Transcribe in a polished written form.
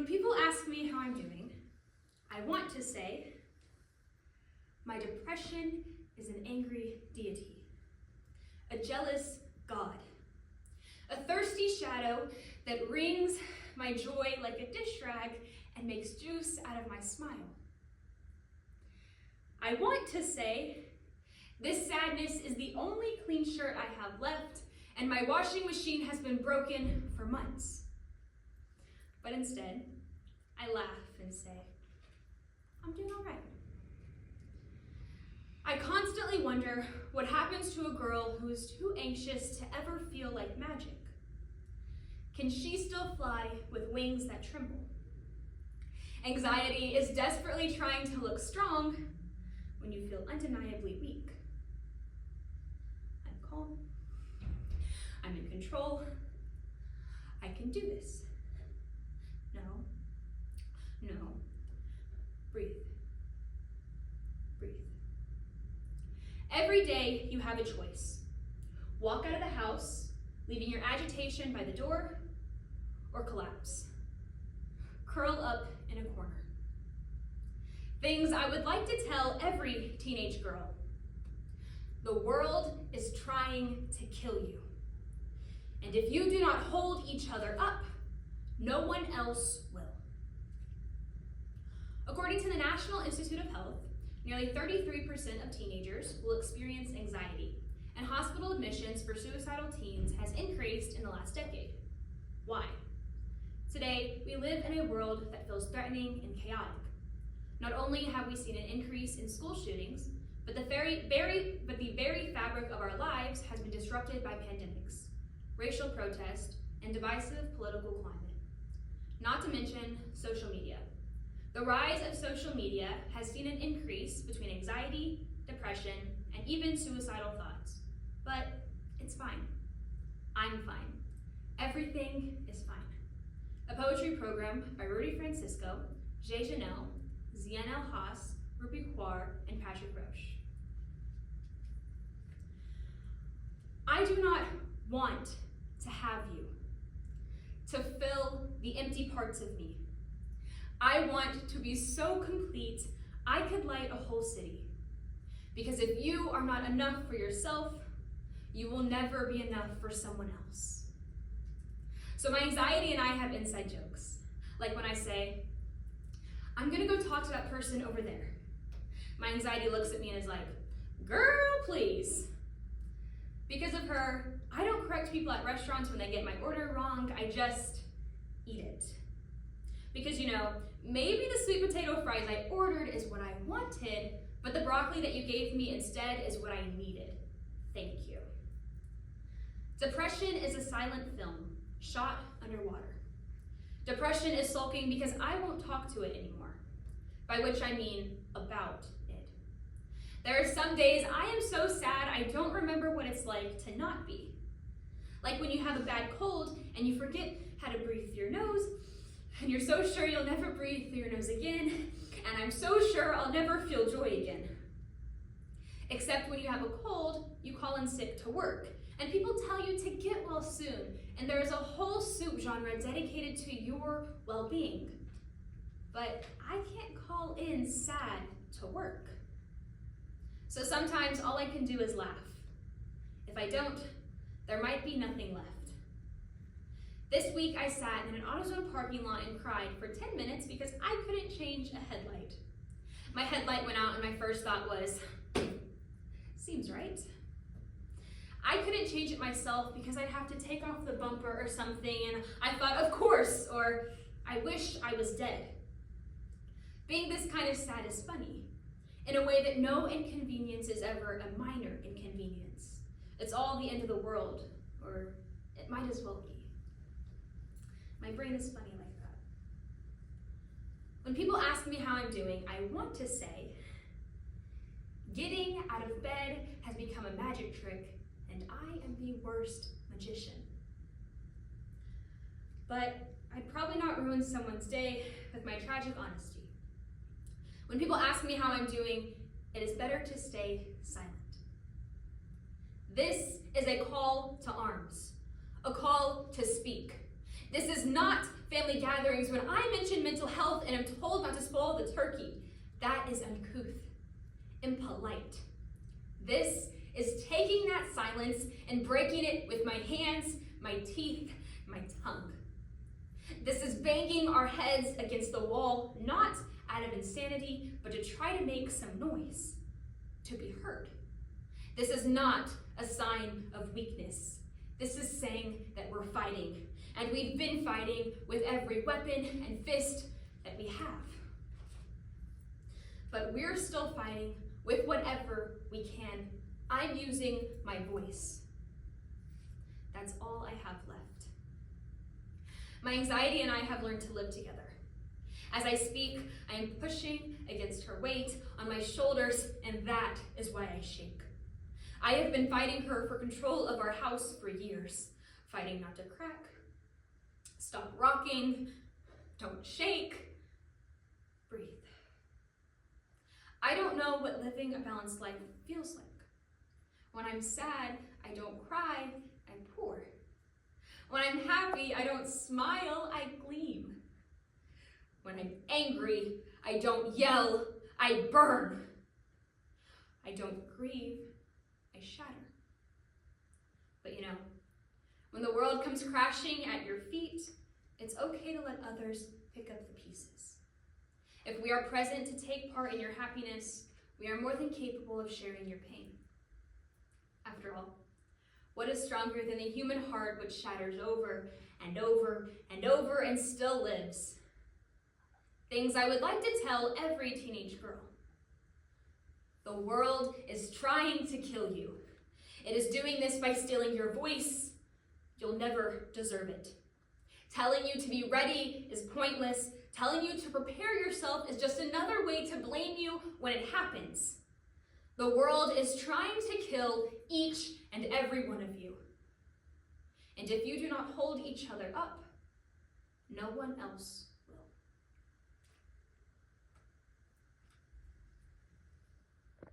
When people ask me how I'm doing, I want to say, my depression is an angry deity, a jealous God, a thirsty shadow that wrings my joy like a dish rag and makes juice out of my smile. I want to say, this sadness is the only clean shirt I have left, and my washing machine has been broken for months. But instead, I laugh and say, I'm doing all right. I constantly wonder what happens to a girl who is too anxious to ever feel like magic. Can she still fly with wings that tremble? Anxiety is desperately trying to look strong when you feel undeniably weak. I'm calm. I'm in control. I can do this. No. Breathe. Breathe. Every day you have a choice. Walk out of the house, leaving your agitation by the door, or collapse. Curl up in a corner. Things I would like to tell every teenage girl. The world is trying to kill you. And if you do not hold each other up, no one else will. According to the National Institute of Health, nearly 33% of teenagers will experience anxiety, and hospital admissions for suicidal teens has increased in the last decade. Why? Today, we live in a world that feels threatening and chaotic. Not only have we seen an increase in school shootings, but the very fabric of our lives has been disrupted by pandemics, racial protest, and divisive political climate. Not to mention social media. The rise of social media has seen an increase between anxiety, depression, and even suicidal thoughts. But it's fine. I'm fine. Everything is fine. A poetry program by Rudy Francisco, Jay Janelle, Zianel Haas, Rupi Kaur, and Patrick Roche. I do not want to have you, to fill the empty parts of me. I want to be so complete, I could light a whole city. Because if you are not enough for yourself, you will never be enough for someone else. So my anxiety and I have inside jokes. Like when I say, I'm gonna go talk to that person over there. My anxiety looks at me and is like, girl, please. Because of her, I don't correct people at restaurants when they get my order wrong, I just eat it. Because maybe the sweet potato fries I ordered is what I wanted, but the broccoli that you gave me instead is what I needed. Thank you. Depression is a silent film, shot underwater. Depression is sulking because I won't talk to it anymore, by which I mean about it. There are some days I am so sad I don't remember what it's like to not be. Like when you have a bad cold and you forget how to breathe through your nose, and you're so sure you'll never breathe through your nose again, and I'm so sure I'll never feel joy again. Except when you have a cold, you call in sick to work, and people tell you to get well soon, and there is a whole soup genre dedicated to your well-being. But I can't call in sad to work. So sometimes all I can do is laugh. If I don't, there might be nothing left. This week I sat in an AutoZone parking lot and cried for 10 minutes because I couldn't change a headlight. My headlight went out and my first thought was, seems right. I couldn't change it myself because I'd have to take off the bumper or something, and I thought, of course, or I wish I was dead. Being this kind of sad is funny, in a way that no inconvenience is ever a minor inconvenience. It's all the end of the world, or it might as well be. My brain is funny like that. When people ask me how I'm doing, I want to say, getting out of bed has become a magic trick, and I am the worst magician. But I'd probably not ruin someone's day with my tragic honesty. When people ask me how I'm doing, it is better to stay silent. This is a call to arms, a call to speak. This is not family gatherings when I mention mental health and am told not to spoil the turkey. That is uncouth, impolite. This is taking that silence and breaking it with my hands, my teeth, my tongue. This is banging our heads against the wall, not out of insanity, but to try to make some noise, to be heard. This is not a sign of weakness. This is saying that we're fighting, and we've been fighting with every weapon and fist that we have. But we're still fighting with whatever we can. I'm using my voice. That's all I have left. My anxiety and I have learned to live together. As I speak, I am pushing against her weight on my shoulders, and that is why I shake. I have been fighting her for control of our house for years, fighting not to crack, stop rocking, don't shake, breathe. I don't know what living a balanced life feels like. When I'm sad, I don't cry, I pour. When I'm happy, I don't smile, I gleam. When I'm angry, I don't yell, I burn. I don't grieve, I shatter. But you know, when the world comes crashing at your feet, it's okay to let others pick up the pieces. If we are present to take part in your happiness, we are more than capable of sharing your pain. After all, what is stronger than the human heart which shatters over and over and over and still lives? Things I would like to tell every teenage girl. The world is trying to kill you. It is doing this by stealing your voice. You'll never deserve it. Telling you to be ready is pointless. Telling you to prepare yourself is just another way to blame you when it happens. The world is trying to kill each and every one of you. And if you do not hold each other up, no one else